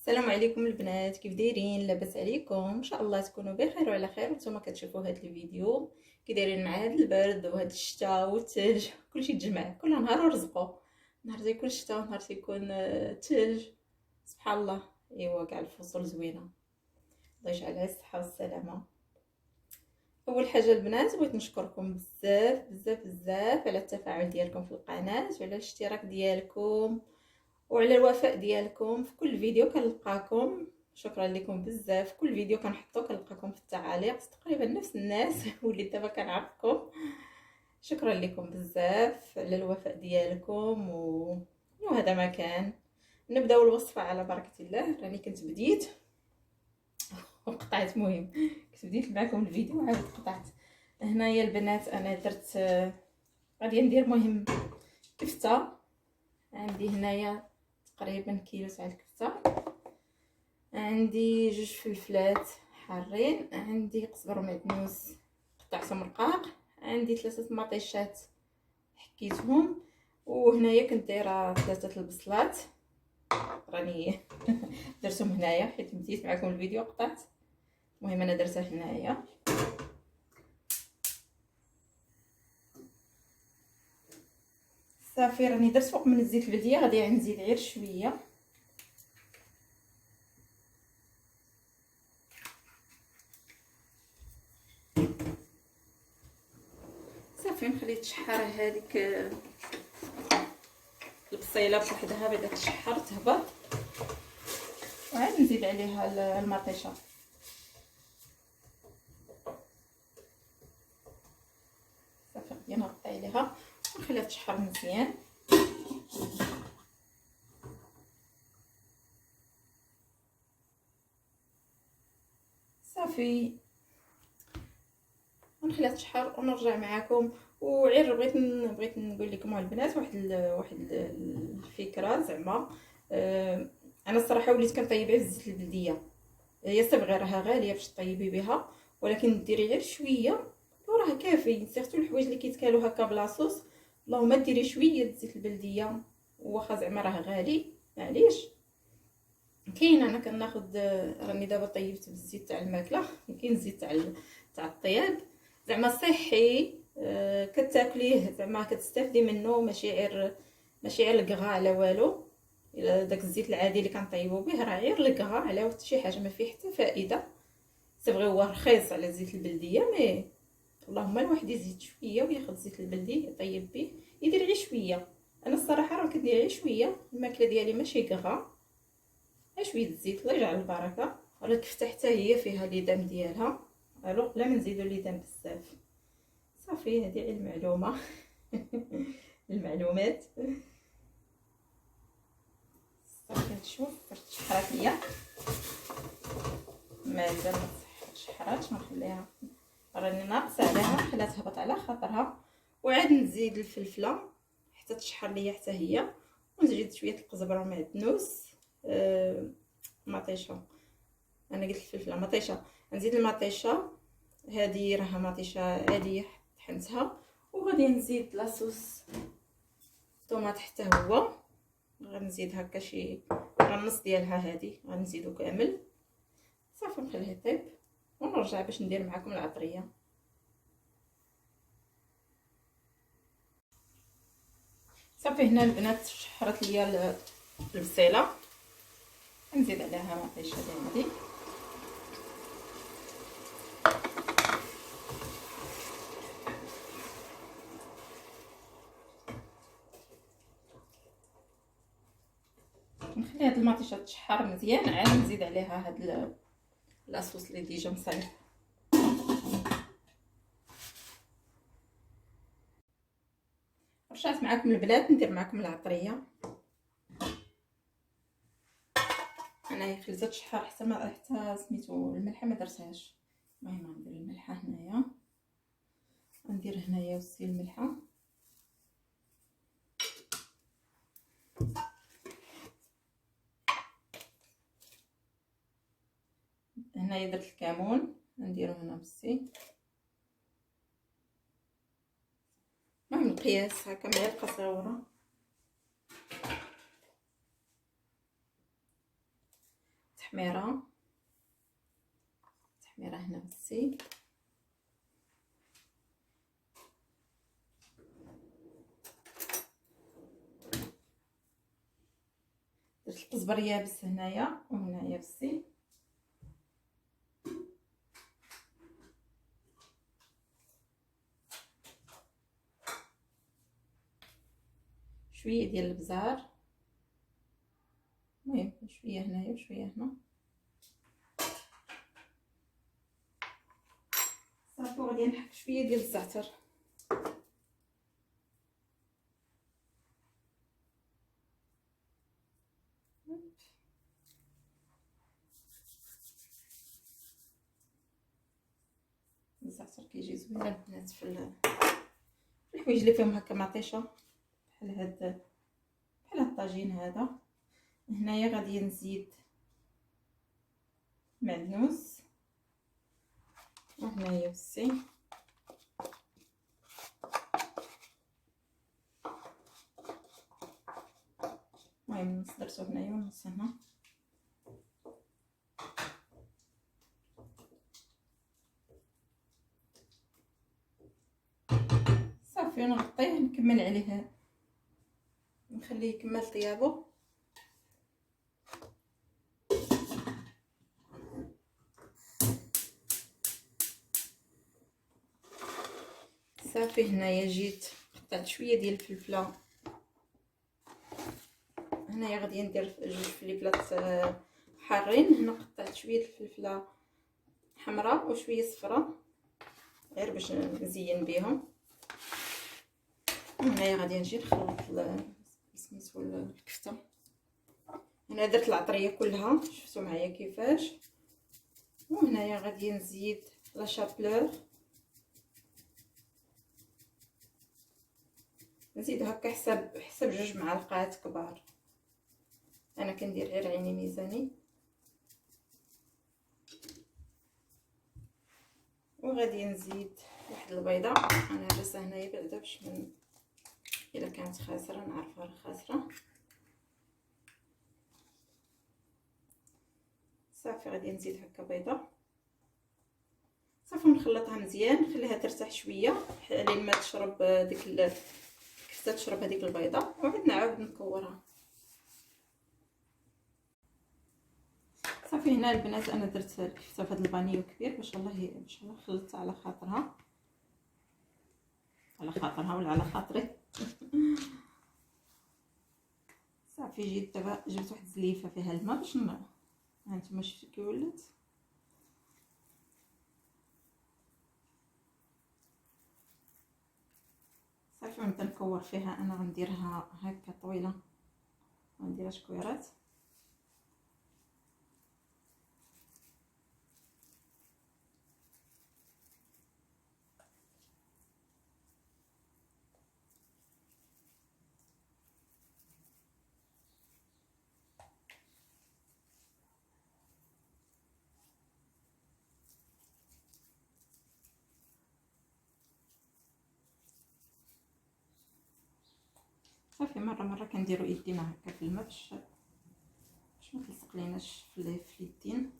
السلام عليكم البنات، كيف دايرين؟ لاباس عليكم؟ ان شاء الله تكونوا بخير وعلى خير. وانتم كتشوفوا هذا الفيديو كي دايرين مع هذا البرد وهذا الشتاء والثلج كلشي تجمع، كل نهار ورزقو. نهار تيكون الشتاء ونهار تيكون الثلج. سبحان الله. ايوا كاع الفصول زوينه، الله يجعلها الصحه والسلامه. اول حاجه البنات بغيت نشكركم بزاف بزاف بزاف على التفاعل ديالكم في القناه وعلى الاشتراك ديالكم وعلى الوفاء ديالكم في كل فيديو كنلقاكم. شكرا لكم بزاف. كل فيديو كنحطو كنلقاكم في التعاليق تقريبا نفس الناس وليت دابا كنعرفكم. شكرا لكم بزاف على الوفاء ديالكم وهذا ما كان. نبداو الوصفه على بركه الله. راني كنت بديت وقطعت، مهم كنت بديت معكم الفيديو وعاود قطعت. هنايا البنات انا درت غادي ندير مهم كفته. عندي هنايا تقريبا كيلو تاع الكفته، عندي 2 فلفلات حارين، عندي قزبر ومعدنوس قطعتهم رقاق، عندي 3 مطيشات حكيتهم، وهنايا كنت دايره 3 البصلات راني درتهم هنايا حيت بديت معكم الفيديو قطعت. المهم انا درتها هنايا. صافي راني درت فوق من الزيت البلديه، غادي نزيد غير شويه. صافي نخلي تشحر هذيك البصيله بوحدها، بدات تشحر تهبط، وعاد نزيد عليها المطيشه. صافي غادي نغطي عليها ونخليها تشحر مزيان. صافي ونخليها تشحر ونرجع معكم. وغير بغيت نقول لكم البنات واحد الفكره زعما. انا الصراحه وليت كنطيبها بالزيت البلديه. هي صبغيرها غاليه باش طيبي بها، ولكن ديري غير شويه وراه كافي. سيرتو الحوايج اللي كيتكالو هكا بلاصوص، اللهم ديري شويه الزيت البلديه، واخا زعما راه غالي معليش. كاين انا كناخذ، راني دابا طيبت بالزيت تاع الماكله، كاين الزيت تاع الطياب زعما صحي. كتاكليه زعما كتستافدي منه، ماشي غير الكغا على والو. الا داك الزيت العادي اللي كنطيبو به راه غير الكغا على شي حاجه، ما فيه حتى فائده. صافي هو رخيص على الزيت البلديه، مي اللهم الواحد يزيد شويه وياخذ الزيت البلدي يطيب به، يدير غير شويه. انا الصراحه راه كندير غير شويه، الماكله ديالي ماشي كغا، غير شويه الزيت الله يجعل البركه. راه الكفته حتى هي فيها ليدام ديالها، الوغ بلا ما نزيدو ليدام بزاف. صافي هذه غير المعلومه المعلومات. صافي نشوف واش تشحرات ليا، مازال ما تشحراتش، نخليها راني ناقصه عليها، نخليها تهبط على خاطرها. وعاد نزيد الفلفله حتى تشحر ليا حتى هي، ونزيد شويه القزبره ومعدنوس. مطيشه، انا قلت الفلفله مطيشه، نزيد المطيشه. هذه راها مطيشه عاديه طحنتها، وغادي نزيد لاصوص طوماط حتى هو، غنزيد هكا شي راه النص ديالها هذه غنزيدو كامل. صافي نخليه يطيب ونرجع باش ندير معكم العطريه. صافي هنا البنات شحرت ليا البصيله، نزيد عليها مطيشه عندي. نخلي هاد المطيشه تشحر مزيان، عاد نزيد عليها هاد لاصوص اللي ديجا مصايب. رجعت معكم البنات ندير معكم العطريه. انا خليتها تشحر حتى سميتو الملحه ما درتهاش. المهم غندير الملحه هنايا، غندير هنايا وسي الملحه. هنايا درت الكمون نديرو هنا بالسي. المهم القياس هكا معلقه صغيره. تحميره هنا بسي. درت الكزبر يابس هنايا وهنايا بسي. شويه ديال البزار، المهم شويه هنايا وشويه هنا. صافي غادي نحك شويه ديال الزعتر. الزعتر كيجي زوين البنات في الحوايج اللي فيهم هكا مطيشه بحال هاد الطاجين هذا. هنايا غادي نزيد معدنوس وهنايا بسي. المهم نص درتو هنايا ونص هنا. صافي نغطيه نكمل عليه، نخليه يكمل طيابو. صافي هنايا جيت قطعت شويه ديال الفلفله. هنايا غادي ندير جوج فليفلات حارين. هنا قطعت شويه الفلفله حمراء وشويه صفراء غير باش نزين بهم. وهنايا غادي نجي نخلط السميتو الكفته. هنا درت العطريه كلها، شفتوا معايا كيفاش. وهنايا غادي نزيد لا شابلور، نزيد هكا حسب 2 معالق كبار. انا كندير غير عيني ميزاني. وغادي نزيد واحد البيضه. انا هرسها هنايا بعدا باش من الا كانت خاسره نعرفها خاسره. صافي غادي نزيد هكا بيضه. صافي نخلطها مزيان، نخليها ترتاح شويه لين ما تشرب ديك الكفته، تشرب هذيك البيضه، وعاد نعاود نكورها. صافي هنا البنات انا درت الكفته في هذا البانيو كبير باش الله خلطتها على خاطرها ولا على خاطري. صافي جيت دابا جبت واحد الزليفه فيها الماء باش هانتوما شفتوا كي ولات. صافي نبدا نكور فيها. انا غنديرها هكا طويله، غنديرها شكويرات. صافي مره كنديرو يدينا هكا في الماء باش ما تلصق ليناش في اليدين.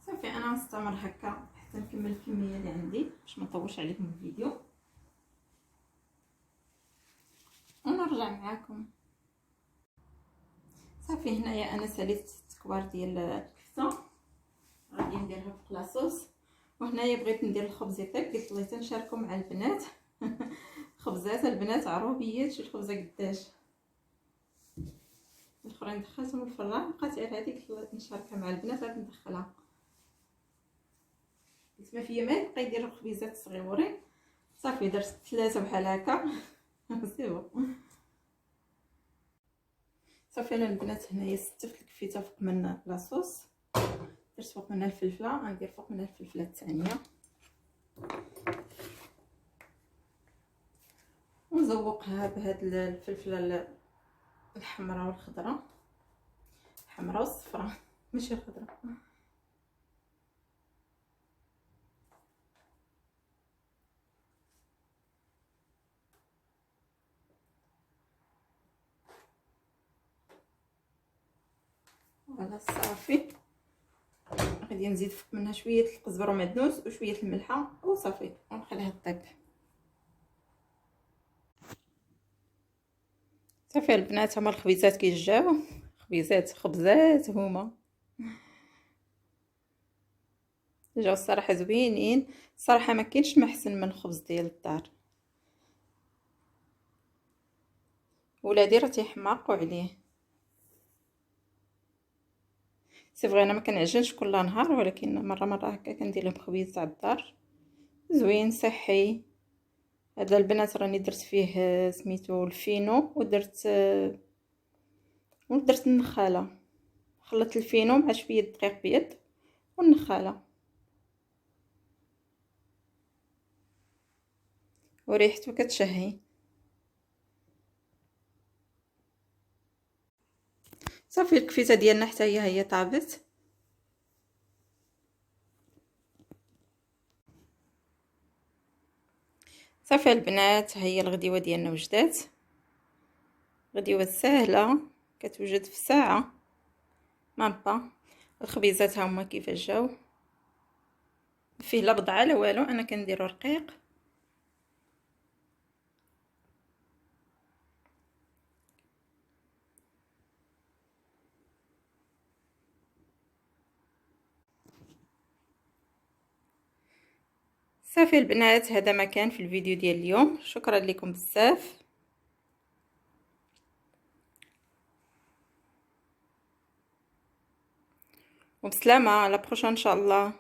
صافي انا نستمر هكا حتى نكمل الكميه اللي عندي باش ما نطولش عليكم الفيديو ونرجع معاكم. صافي هنايا انا ساليت التكوار ديال الكفته، غادي نديرها في لاصوص. وهنايا بغيت ندير الخبز يطيب، قلت الله تنشاركو مع البنات. خبزات البنات عروبيات، شي الخبزه قداش. الاخرين دخلتهم الفران، بقات غير هذيك نشاركها مع البنات. غادي ندخلها، قلت ما فيا ما يبقى يديروا خبيزات صغيورين. صافي درت 3 بحال هكا. سي بون. صافي انا البنات هنايا ستفت الكفيته فوق من لاصوص، درت فوق منها الفلفله، غندير فوق منها الفلفله الثانيه ونزوقها بهاد الفلفله الحمراء والخضراء، الحمراء والصفراء ماشي الخضراء. فوالا صافي غادي نزيد فوق منها شويه القزبر ومعدنوس وشويه الملحه وصافي ونخليها طيب. صافي البنات هما الخبيزات كيجاو، خبزات هما جاو الصراحه زوينين الصراحه، ما كاينش ما احسن من الخبز ديال الدار. ولادي راه تيحماقوا عليه، سي فغي انا ما كنعجنش كل نهار، ولكن مره هكا كندير لهم خبيز تاع الدار زوين صحي. هذا البنات راني درت فيه سميتو الفينو ودرت النخاله، خلطت الفينو مع شويه دقيق بيض والنخاله وريحته كتشهي. صافي الكفيته ديالنا حتى هي طابت. صافي البنات هي الغديوه ديالنا وجدات، غديوه سهله كتوجد في ساعه مابا. الخبيزات هما كيفاش جاو، فيه لا بضعه لا والو، انا كنديرو رقيق. صافي البنات هذا ما كان في الفيديو ديال اليوم، شكرا لكم بزاف وبسلامه، على بروشان ان شاء الله.